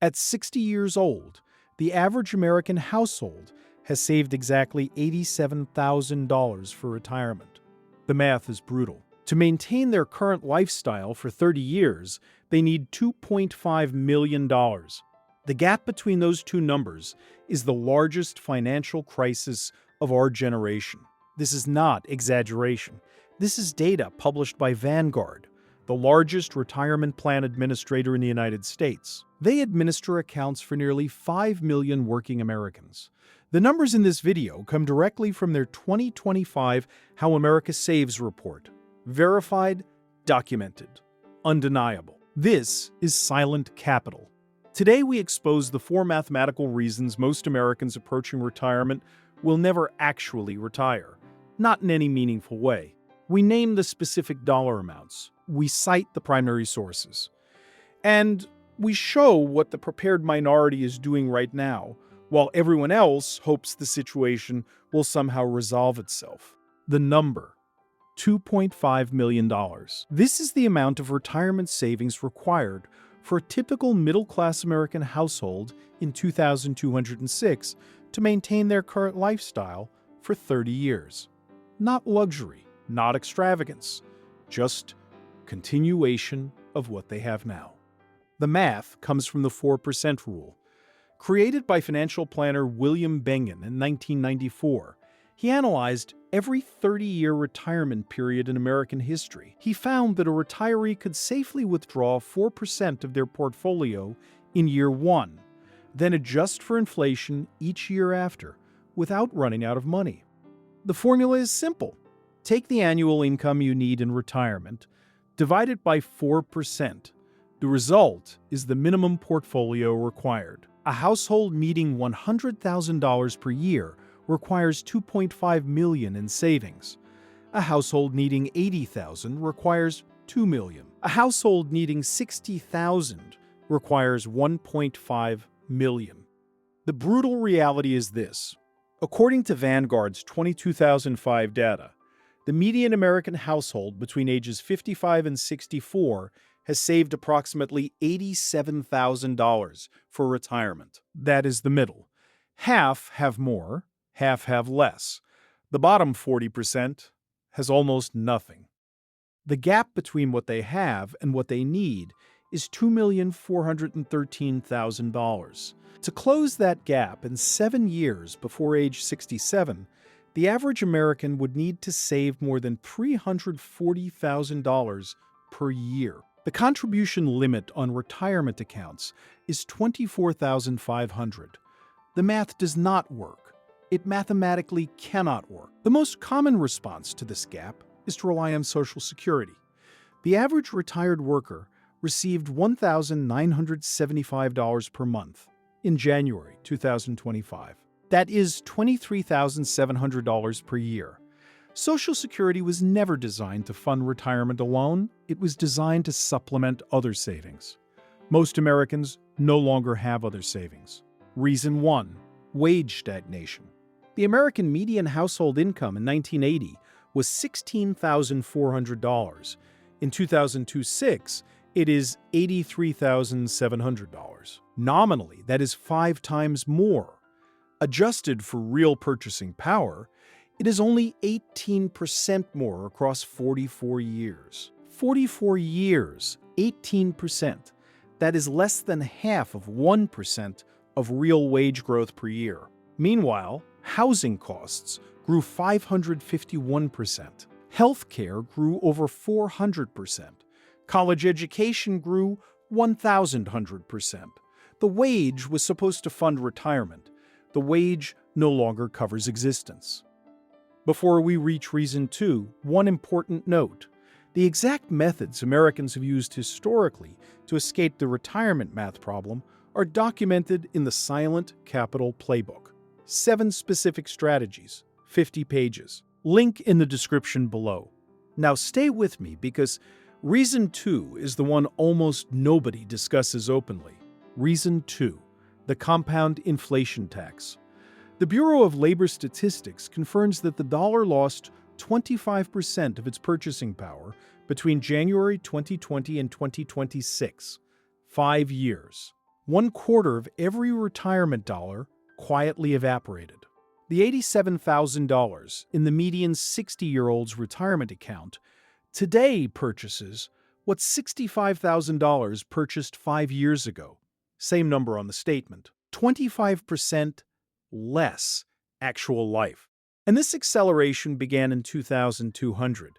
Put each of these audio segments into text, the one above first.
At 60 years old, the average American household has saved exactly $87,000 for retirement. The math is brutal. To maintain their current lifestyle for 30 years, they need $2.5 million. The gap between those two numbers is the largest financial crisis of our generation. This is not exaggeration. This is data published by Vanguard, the largest retirement plan administrator in the United States. They administer accounts for nearly 5 million working Americans. The numbers in this video come directly from their 2025 How America Saves report. Verified, documented, undeniable. This is silent capital. Today we expose the 4 mathematical reasons most Americans approaching retirement will never actually retire, not in any meaningful way. We name the specific dollar amounts. We cite the primary sources. And we show what the prepared minority is doing right now, while everyone else hopes the situation will somehow resolve itself. The number: $2.5 million. This is the amount of retirement savings required for a typical middle-class American household in 2206 to maintain their current lifestyle for 30 years. Not luxury, not extravagance, just continuation of what they have now. The math comes from the 4% rule. Created by financial planner William Bengen in 1994, he analyzed every 30-year retirement period in American history. He found that a retiree could safely withdraw 4% of their portfolio in year 1, then adjust for inflation each year after, without running out of money. The formula is simple. Take the annual income you need in retirement, divide it by 4%. The result is the minimum portfolio required. A household needing $100,000 per year requires $2.5 million in savings. A household needing $80,000 requires $2 million. A household needing $60,000 requires $1.5 million. The brutal reality is this. According to Vanguard's 2005 data, the median American household between ages 55 and 64 has saved approximately $87,000 for retirement. That is the middle. Half have more, half have less. The bottom 40% has almost nothing. The gap between what they have and what they need is $2,413,000. To close that gap in 7 years before age 67, the average American would need to save more than $340,000 per year. The contribution limit on retirement accounts is $24,500. The math does not work. It mathematically cannot work. The most common response to this gap is to rely on Social Security. The average retired worker received $1,975 per month in January 2025. That is $23,700 per year. Social Security was never designed to fund retirement alone. It was designed to supplement other savings. Most Americans no longer have other savings. Reason 1: wage stagnation. The American median household income in 1980 was $16,400. In 2006, it is $83,700. Nominally, that is 5 times more. Adjusted for real purchasing power, it is only 18% more across 44 years. 44 years, 18%. That is less than half of 1% of real wage growth per year. Meanwhile, housing costs grew 551%. Healthcare grew over 400%. College education grew 1,100%. The wage was supposed to fund retirement. The wage no longer covers existence. Before we reach reason 2, one important note. The exact methods Americans have used historically to escape the retirement math problem are documented in the Silent Capital Playbook. 7 specific strategies, 50 pages. Link in the description below. Now stay with me because reason 2 is the one almost nobody discusses openly. Reason 2, the compound inflation tax. The Bureau of Labor Statistics confirms that the dollar lost 25% of its purchasing power between January 2020 and 2026. 5 years. 1/4 of every retirement dollar quietly evaporated. The $87,000 in the median 60-year-old's retirement account today purchases what $65,000 purchased 5 years ago. Same number on the statement. 25% less actual life. And this acceleration began in 2200.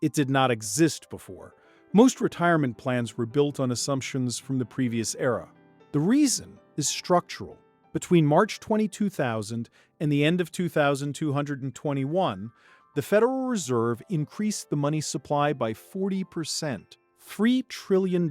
It did not exist before. Most retirement plans were built on assumptions from the previous era. The reason is structural. Between March 2000 and the end of 2221, the Federal Reserve increased the money supply by 40%, $3 trillion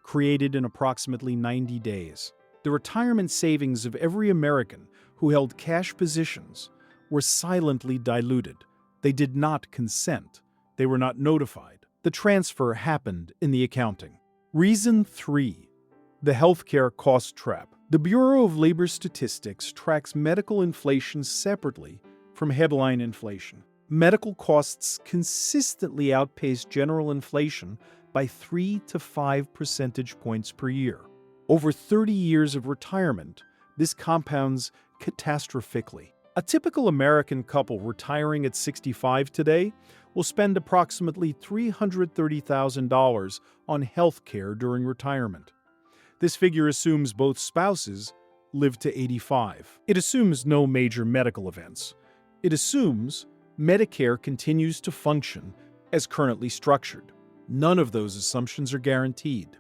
created in approximately 90 days. The retirement savings of every American who held cash positions were silently diluted. They did not consent. They were not notified. The transfer happened in the accounting. Reason 3. The healthcare cost trap. The Bureau of Labor Statistics tracks medical inflation separately from headline inflation. Medical costs consistently outpace general inflation by 3 to 5 percentage points per year. Over 30 years of retirement, this compounds catastrophically. A typical American couple retiring at 65 today will spend approximately $330,000 on health care during retirement. This figure assumes both spouses live to 85. It assumes no major medical events. It assumes Medicare continues to function as currently structured. None of those assumptions are guaranteed.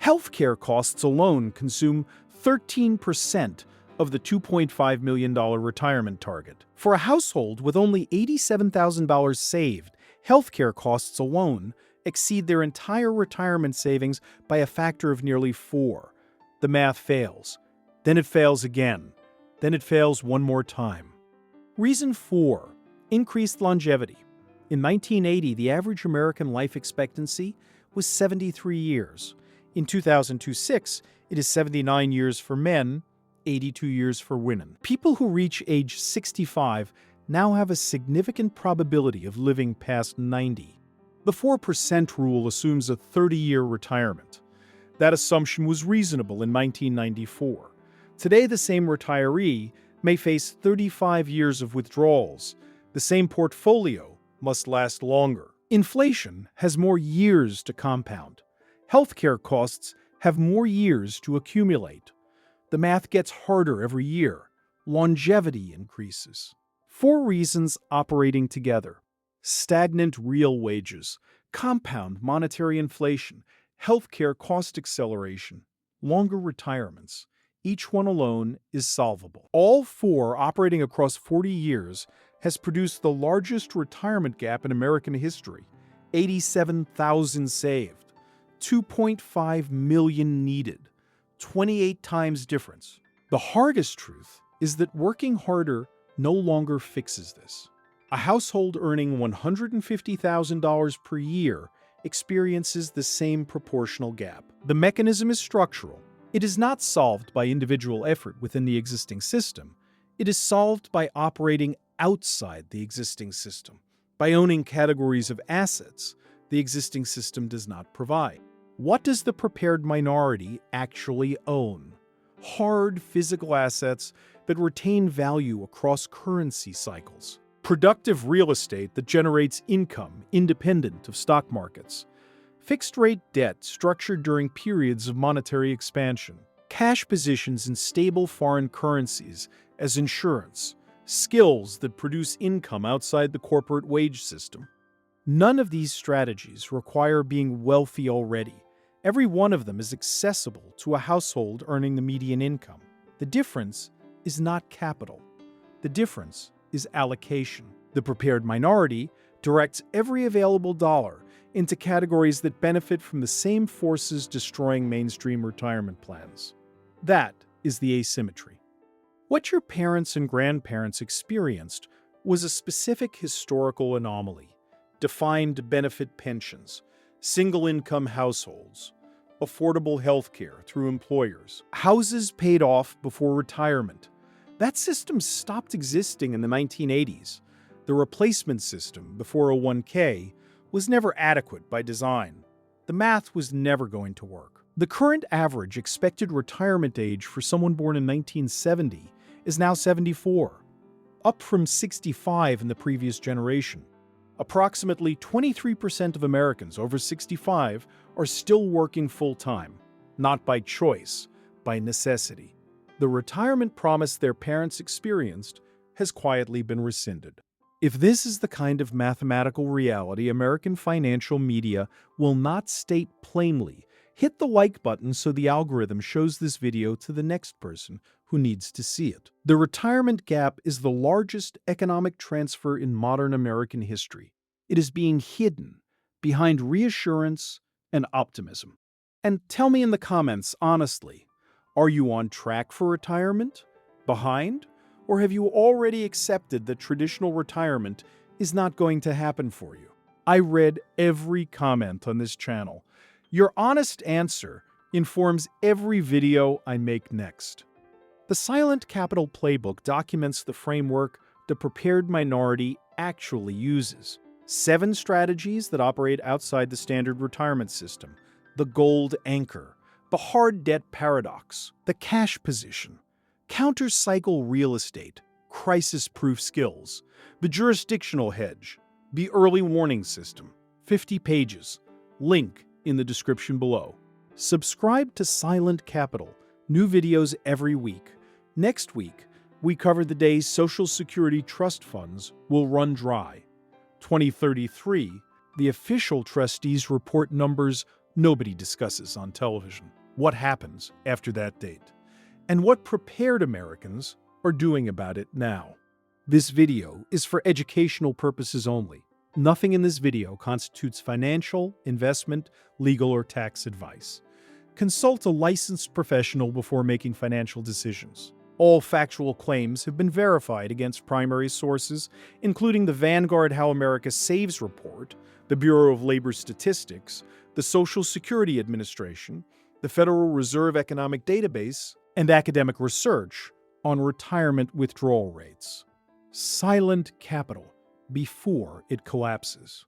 Healthcare costs alone consume 13% of the $2.5 million retirement target. For a household with only $87,000 saved, healthcare costs alone exceed their entire retirement savings by a factor of nearly 4. The math fails. Then it fails again. Then it fails one more time. Reason 4. Increased longevity. In 1980, the average American life expectancy was 73 years. In 2006, it is 79 years for men, 82 years for women. People who reach age 65 now have a significant probability of living past 90. The 4% rule assumes a 30-year retirement. That assumption was reasonable in 1994. Today, the same retiree may face 35 years of withdrawals. The same portfolio must last longer. Inflation has more years to compound. Healthcare costs have more years to accumulate. The math gets harder every year. Longevity increases. 4 reasons operating together: stagnant real wages, compound monetary inflation, healthcare cost acceleration, longer retirements. Each one alone is solvable. All 4 operating across 40 years has produced the largest retirement gap in American history. 87,000 saved. 2.5 million needed. 28 times difference. The hardest truth is that working harder no longer fixes this. A household earning $150,000 per year experiences the same proportional gap. The mechanism is structural. It is not solved by individual effort within the existing system. It is solved by operating outside the existing system, by owning categories of assets the existing system does not provide. What does the prepared minority actually own? Hard physical assets that retain value across currency cycles. Productive real estate that generates income independent of stock markets. Fixed-rate debt structured during periods of monetary expansion. Cash positions in stable foreign currencies as insurance. Skills that produce income outside the corporate wage system. None of these strategies require being wealthy already. Every one of them is accessible to a household earning the median income. The difference is not capital. The difference is allocation. The prepared minority directs every available dollar into categories that benefit from the same forces destroying mainstream retirement plans. That is the asymmetry. What your parents and grandparents experienced was a specific historical anomaly. Defined benefit pensions, single-income households, affordable health care through employers, houses paid off before retirement. That system stopped existing in the 1980s. The replacement system before a 1K was never adequate by design. The math was never going to work. The current average expected retirement age for someone born in 1970 is now 74, up from 65 in the previous generation. Approximately 23% of Americans over 65 are still working full-time, not by choice, by necessity. The retirement promise their parents experienced has quietly been rescinded. If this is the kind of mathematical reality American financial media will not state plainly, hit the like button so the algorithm shows this video to the next person who needs to see it. The retirement gap is the largest economic transfer in modern American history. It is being hidden behind reassurance and optimism. And tell me in the comments, honestly, are you on track for retirement? Behind? Or have you already accepted that traditional retirement is not going to happen for you? I read every comment on this channel. Your honest answer informs every video I make next. The Silent Capital Playbook documents the framework the prepared minority actually uses. 7 strategies that operate outside the standard retirement system: the gold anchor, the hard debt paradox, the cash position, counter-cycle real estate, crisis-proof skills, the jurisdictional hedge, the early warning system. 50 pages. Link in the description below. Subscribe to Silent Capital. New videos every week. Next week, we cover the day Social Security trust funds will run dry. 2033, the official trustees report numbers nobody discusses on television. What happens after that date? And what prepared Americans are doing about it now. This video is for educational purposes only. Nothing in this video constitutes financial, investment, legal, or tax advice. Consult a licensed professional before making financial decisions. All factual claims have been verified against primary sources, including the Vanguard How America Saves report, the Bureau of Labor Statistics, the Social Security Administration, the Federal Reserve Economic Database, and academic research on retirement withdrawal rates. Silent Capital, before it collapses.